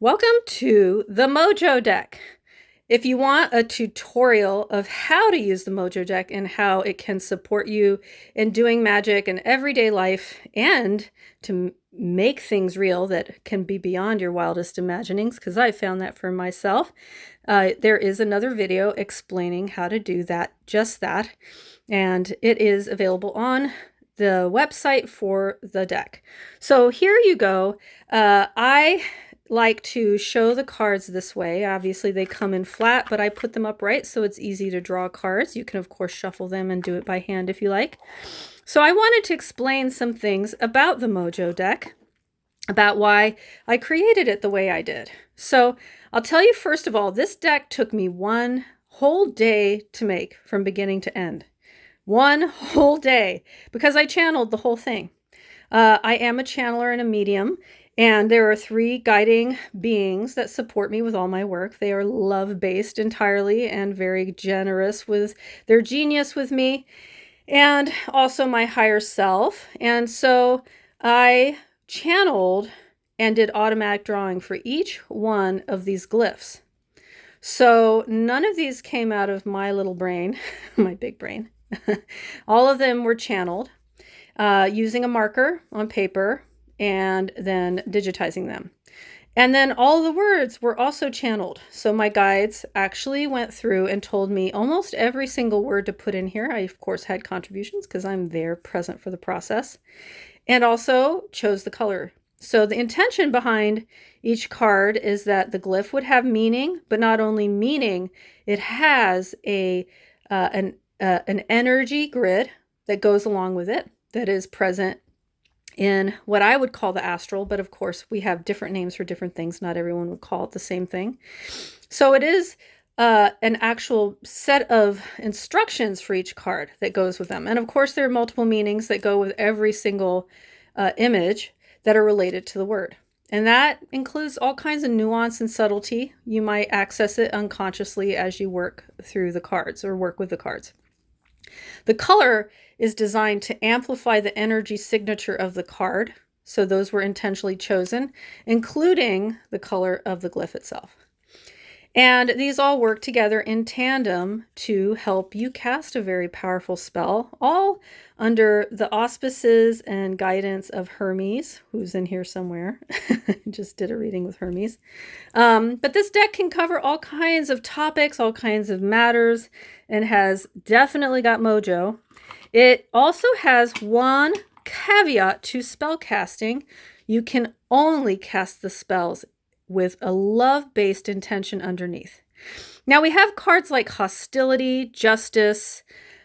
Welcome to the Mojo deck. If you want a tutorial of how to use the Mojo deck and how it can support you in doing magic in everyday life and to make things real that can be beyond your wildest imaginings, because I found that for myself, there is another video explaining how to do that, just that, and it is available on the website for the deck. So here you go. I like to show the cards this way. Obviously they come in flat, but I put them upright so it's easy to draw cards. You can of course shuffle them and do it by hand if you like. So I wanted to explain some things about the Mojo deck, about why I created it the way I did. So I'll tell you first of all, this deck took me one whole day to make from beginning to end. One whole day, because I channeled the whole thing. I am a channeler and a medium, and there are 3 guiding beings that support me with all my work. They are love-based entirely and very generous with their genius with me, and also my higher self. And so I channeled and did automatic drawing for each one of these glyphs. So none of these came out of my little brain, my big brain. All of them were channeled using a marker on paper and then digitizing them. And then all the words were also channeled. So my guides actually went through and told me almost every single word to put in here. I, of course, had contributions because I'm there present for the process, and also chose the color. So the intention behind each card is that the glyph would have meaning, but not only meaning, it has an energy grid that goes along with it that is present in what I would call the astral, but of course we have different names for different things. Not everyone would call it the same thing. So it is an actual set of instructions for each card that goes with them. And of course there are multiple meanings that go with every single image that are related to the word. And that includes all kinds of nuance and subtlety. You might access it unconsciously as you work through the cards or work with the cards. The color is designed to amplify the energy signature of the card. So those were intentionally chosen, including the color of the glyph itself. And these all work together in tandem to help you cast a very powerful spell, all under the auspices and guidance of Hermes, who's in here somewhere. Just did a reading with Hermes. But this deck can cover all kinds of topics, all kinds of matters, and has definitely got mojo. It also has one caveat to spell casting. You can only cast the spells with a love-based intention underneath. Now we have cards like hostility, justice.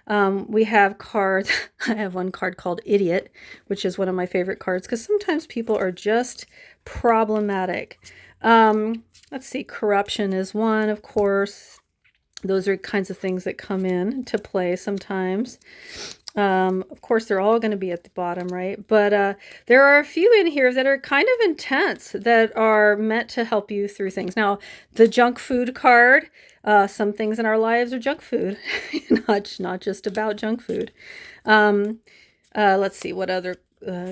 We have cards, I have one card called Idiot, which is one of my favorite cards because sometimes people are just problematic. Let's see, corruption is one, of course. Those are kinds of things that come in to play sometimes. Of course, they're all going to be at the bottom, right? But there are a few in here that are kind of intense that are meant to help you through things. Now, the junk food card, some things in our lives are junk food, not just about junk food. Let's see what other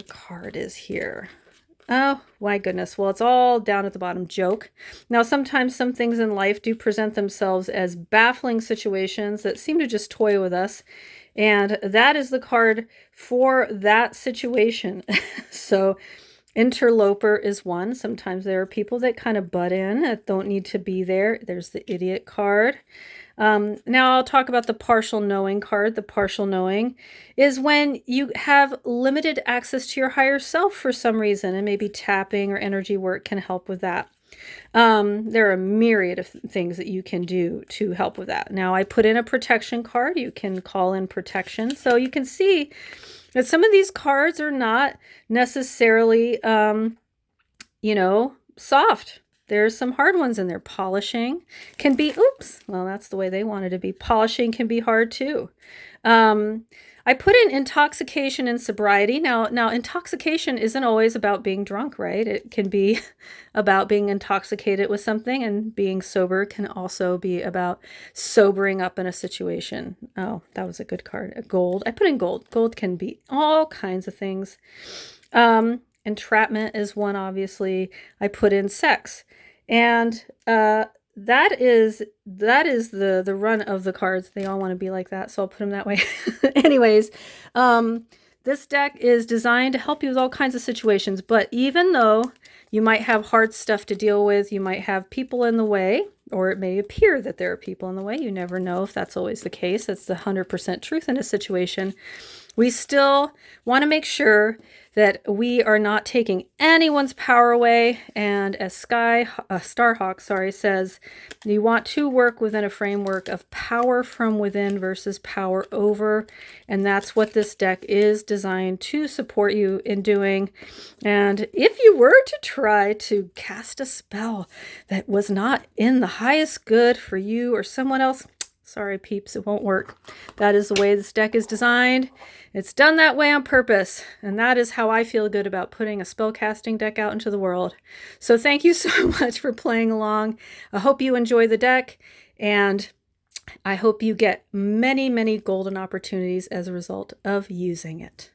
card is here. Oh, my goodness. Well, it's all down at the bottom. Joke. Now, sometimes some things in life do present themselves as baffling situations that seem to just toy with us. And that is the card for that situation. So interloper is one. Sometimes there are people that kind of butt in that don't need to be there. There's the Idiot card. Now I'll talk about the partial knowing card. The partial knowing is when you have limited access to your higher self for some reason, and maybe tapping or energy work can help with that. There are a myriad of things that you can do to help with that. Now I put in a protection card. You can call in protection. So you can see that some of these cards are not necessarily, soft. There's some hard ones in there. Polishing can be, oops, well, that's the way they wanted to be. Polishing can be hard too. I put in intoxication and sobriety. Now, intoxication isn't always about being drunk, right? It can be about being intoxicated with something, and being sober can also be about sobering up in a situation. Oh, that was a good card. Gold. I put in gold. Gold can be all kinds of things. Entrapment is one, obviously. I put in sex. And that is the run of the cards. They all want to be like that, so I'll put them that way. Anyways, this deck is designed to help you with all kinds of situations, but even though you might have hard stuff to deal with, you might have people in the way, or it may appear that there are people in the way. You never know if that's always the case. That's the 100% truth in a situation. We still want to make sure that we are not taking anyone's power away. And as Starhawk says, you want to work within a framework of power from within versus power over. And that's what this deck is designed to support you in doing. And if you were to try to cast a spell that was not in the highest good for you or someone else, sorry, peeps, it won't work. That is the way this deck is designed. It's done that way on purpose, and that is how I feel good about putting a spellcasting deck out into the world. So thank you so much for playing along. I hope you enjoy the deck, and I hope you get many, many golden opportunities as a result of using it.